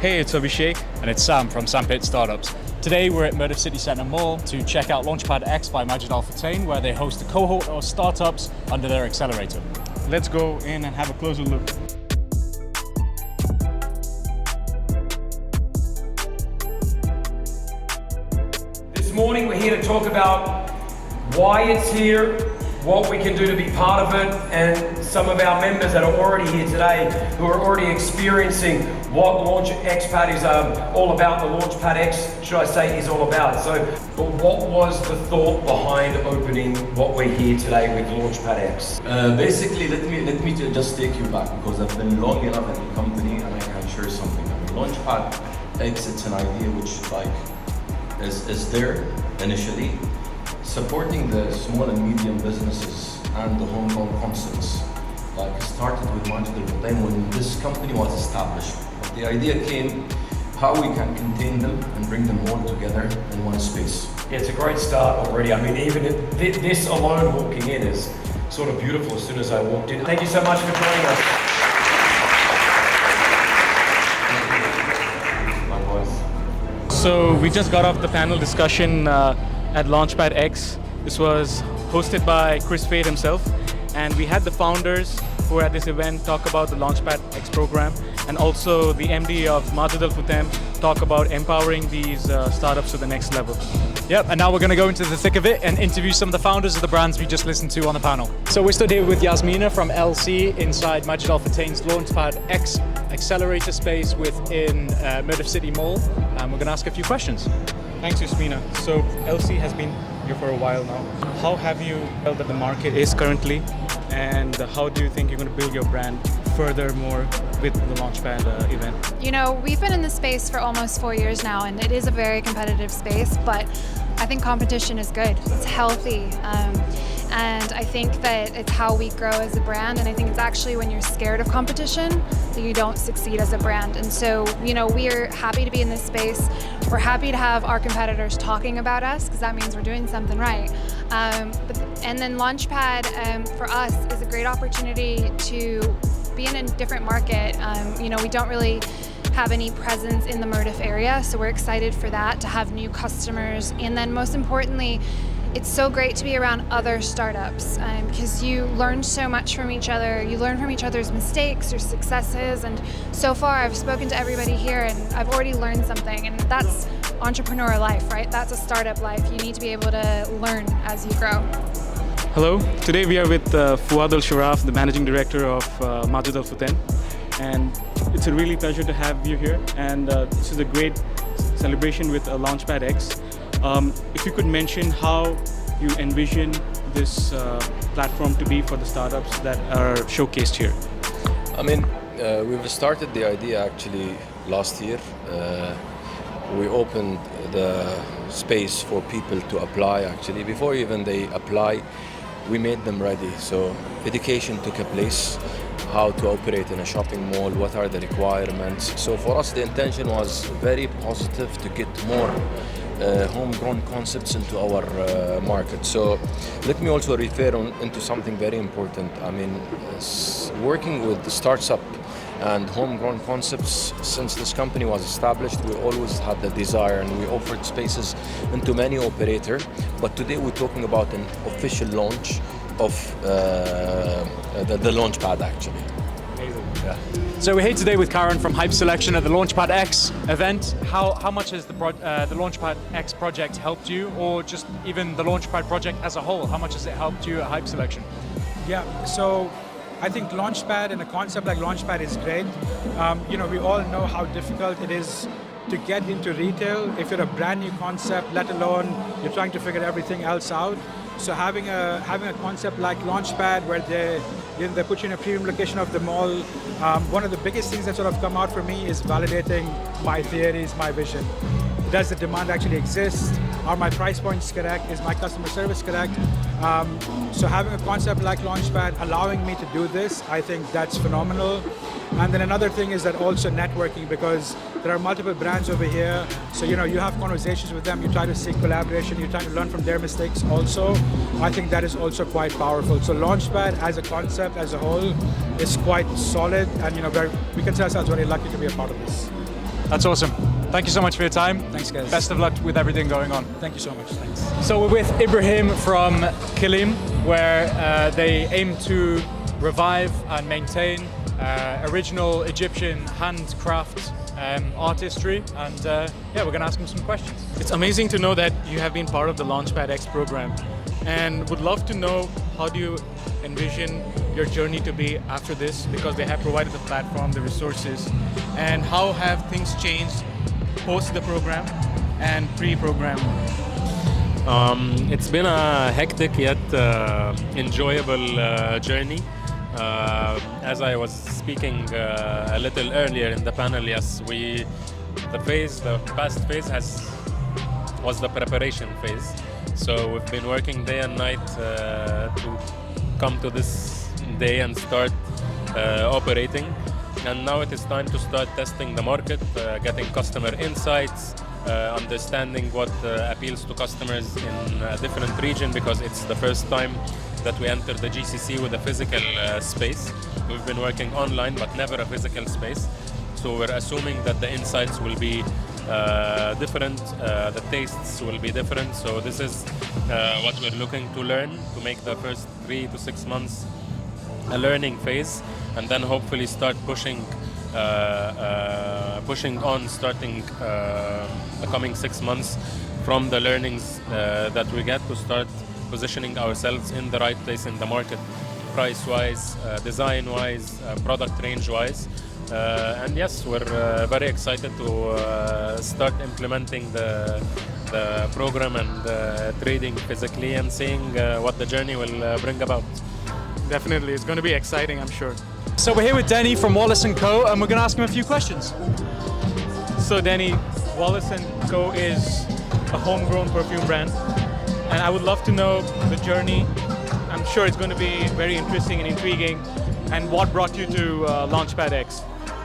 Hey, it's Abhishek. And it's Sam from Sandpit Startups. Today we're at Mirdif City Center Mall to check out Launchpad X by Majid al Futtaim, where they host a cohort of startups under their accelerator. Let's go in and have a closer look. This morning we're here to talk about why it's here, what we can do to be part of it, and some of our members that are already here today who are already experiencing what Launchpad is all about, the Launchpad X, should I say, is all about. But what was the thought behind opening what we're here today with Launchpad X? Basically, let me just take you back, because I've been long enough in the company and I can share something. I mean, Launchpad X, it's an idea which is there initially, supporting the small and medium businesses and the homegrown concepts. Like, started with Majid al Futtaim when this company was established. The idea came how we can contain them and bring them all together in one space. Yeah, it's a great start already. I mean, even this alone walking in is sort of beautiful as soon as I walked in. Thank you so much for joining us. Likewise. So we just got off the panel discussion at Launchpad X. This was hosted by Chris Fade himself, and we had the founders who were at this event talk about the Launchpad X program, and also the MD of Majid al Futtaim talk about empowering these startups to the next level. Yep, and now we're going to go into the thick of it and interview some of the founders of the brands we just listened to on the panel. So we're stood here with Yasmina from LC inside Majid al Futtaim's Launchpad X accelerator space within Mirdif City Mall, and we're going to ask a few questions. Thanks, Yasmina. So LC has been here for a while now. How have you felt that the market is currently, and how do you think you're going to build your brand furthermore with the Launchpad event? You know, we've been in this space for almost 4 years now, and it is a very competitive space, but I think competition is good. It's healthy. And I think that it's how we grow as a brand, and I think it's actually when you're scared of competition that you don't succeed as a brand. And so, you know, we're happy to be in this space. We're happy to have our competitors talking about us, because that means we're doing something right. And then Launchpad, for us, is a great opportunity to be in a different market. You know, we don't really have any presence in the Mirdif area, so we're excited for that, to have new customers. And then most importantly, it's so great to be around other startups, because you learn so much from each other. You learn from each other's mistakes or successes, and so far I've spoken to everybody here and I've already learned something, and that's entrepreneur life, right? That's a startup life. You need to be able to learn as you grow. Hello, today we are with Fuad Sharaf, the Managing Director of Majid al Futtaim, and it's a really pleasure to have you here, and this is a great celebration with Launchpad X. If you could mention how you envision this platform to be for the startups that are showcased here. I mean, we've started the idea actually last year. We opened the space for people to apply actually. Before even they apply, we made them ready. So education took a place, how to operate in a shopping mall, what are the requirements. So for us the intention was very positive to get more homegrown concepts into our market. So let me also refer into something very important. I mean, working with the startup and homegrown concepts, since this company was established, we always had the desire, and we offered spaces into many operators. But today we're talking about an official launch of the Launchpad actually. Amazing. Yeah. So we're here today with Karen from Hype Selection at the Launchpad X event. How much has the Launchpad X project helped you, or just even the Launchpad project as a whole? How much has it helped you at Hype Selection? Yeah, so I think Launchpad and a concept like Launchpad is great. You know, we all know how difficult it is to get into retail if you're a brand new concept, let alone you're trying to figure everything else out. So having a concept like Launchpad where they put you in a premium location of the mall, one of the biggest things that sort of come out for me is validating my theories, my vision. Does the demand actually exist? Are my price points correct? Is my customer service correct? So having a concept like Launchpad allowing me to do this, I think that's phenomenal. And then another thing is that also networking, because there are multiple brands over here. So, you know, you have conversations with them, you try to seek collaboration, you try to learn from their mistakes also. I think that is also quite powerful. So Launchpad as a concept, as a whole, is quite solid. And, you know, we can say ourselves very lucky to be a part of this. That's awesome. Thank you so much for your time. Thanks, guys. Best of luck with everything going on. Thank you so much. Thanks. So we're with Ibrahim from Kilim, where they aim to revive and maintain original Egyptian handcraft artistry, and yeah, we're going to ask him some questions. It's amazing to know that you have been part of the Launchpad X program, and would love to know how do you envision your journey to be after this, because they have provided the platform, the resources, and how have things changed post the program and pre-program? It's been a hectic yet enjoyable journey. As I was speaking a little earlier in the panel, yes, the past phase was the preparation phase. So we've been working day and night to come to this day and start operating. And now it is time to start testing the market, getting customer insights, understanding what appeals to customers in a different region, because it's the first time that we enter the GCC with a physical space. We've been working online, but never a physical space. So we're assuming that the insights will be different, the tastes will be different. So this is what we're looking to learn, to make the first 3 to 6 months a learning phase, and then hopefully start pushing on, starting the coming 6 months from the learnings that we get, to start positioning ourselves in the right place in the market, price-wise, design-wise, product range-wise. And yes, we're very excited to start implementing the program and trading physically, and seeing what the journey will bring about. Definitely, it's going to be exciting, I'm sure. So we're here with Denny from Wallace & Co, and we're going to ask him a few questions. So Denny, Wallace & Co is a homegrown perfume brand, and I would love to know the journey. I'm sure it's going to be very interesting and intriguing. And what brought you to Launchpad X?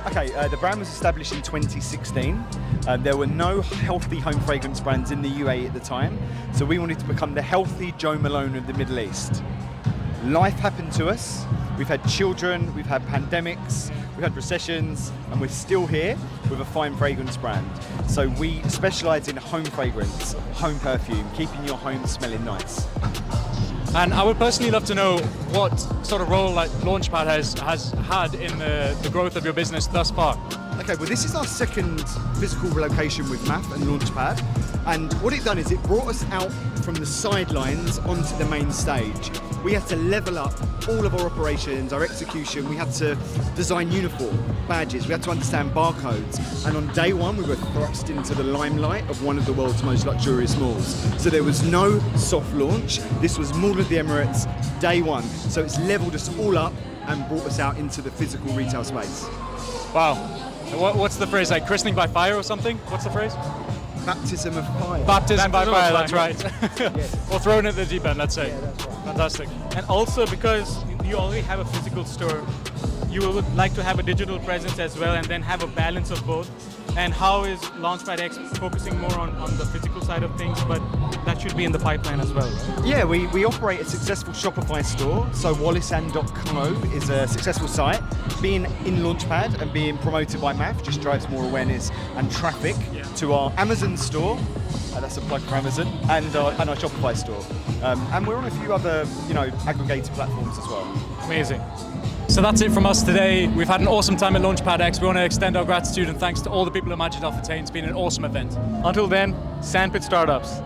Okay, the brand was established in 2016. There were no healthy home fragrance brands in the UAE at the time, so we wanted to become the healthy Joe Malone of the Middle East. Life happened to us. We've had children, we've had pandemics, we've had recessions, and we're still here with a fine fragrance brand. So we specialise in home fragrance, home perfume, keeping your home smelling nice. And I would personally love to know what sort of role like Launchpad has had in the growth of your business thus far. Okay, well this is our second physical relocation with MAF and Launchpad, and what it done is it brought us out from the sidelines onto the main stage. We had to level up all of our operations, our execution. We had to design uniform, badges, we had to understand barcodes, and on day one we were thrust into the limelight of one of the world's most luxurious malls. So there was no soft launch, this was Mall of the Emirates, day one. So it's leveled us all up and brought us out into the physical retail space. Wow. What's the phrase, like christening by fire or something? What's the phrase? Baptism of fire. Baptism by fire, that's right. Yes. Or thrown at the deep end, let's say. Yeah, that's right. Fantastic. And also, because you already have a physical store, you would like to have a digital presence as well, and then have a balance of both. And how is Launchpad X focusing more on the physical side of things, but that should be in the pipeline as well? Yeah, we operate a successful Shopify store, so wallisan.co is a successful site. Being in Launchpad and being promoted by MAF just drives more awareness and traffic to our Amazon store, that's a plug for Amazon, and our Shopify store. And we're on a few other, aggregator platforms as well. Amazing. So that's it from us today. We've had an awesome time at Launchpad X. We want to extend our gratitude and thanks to all the people at Majid Al Futtaim. It's been an awesome event. Until then, Sandpit Startups.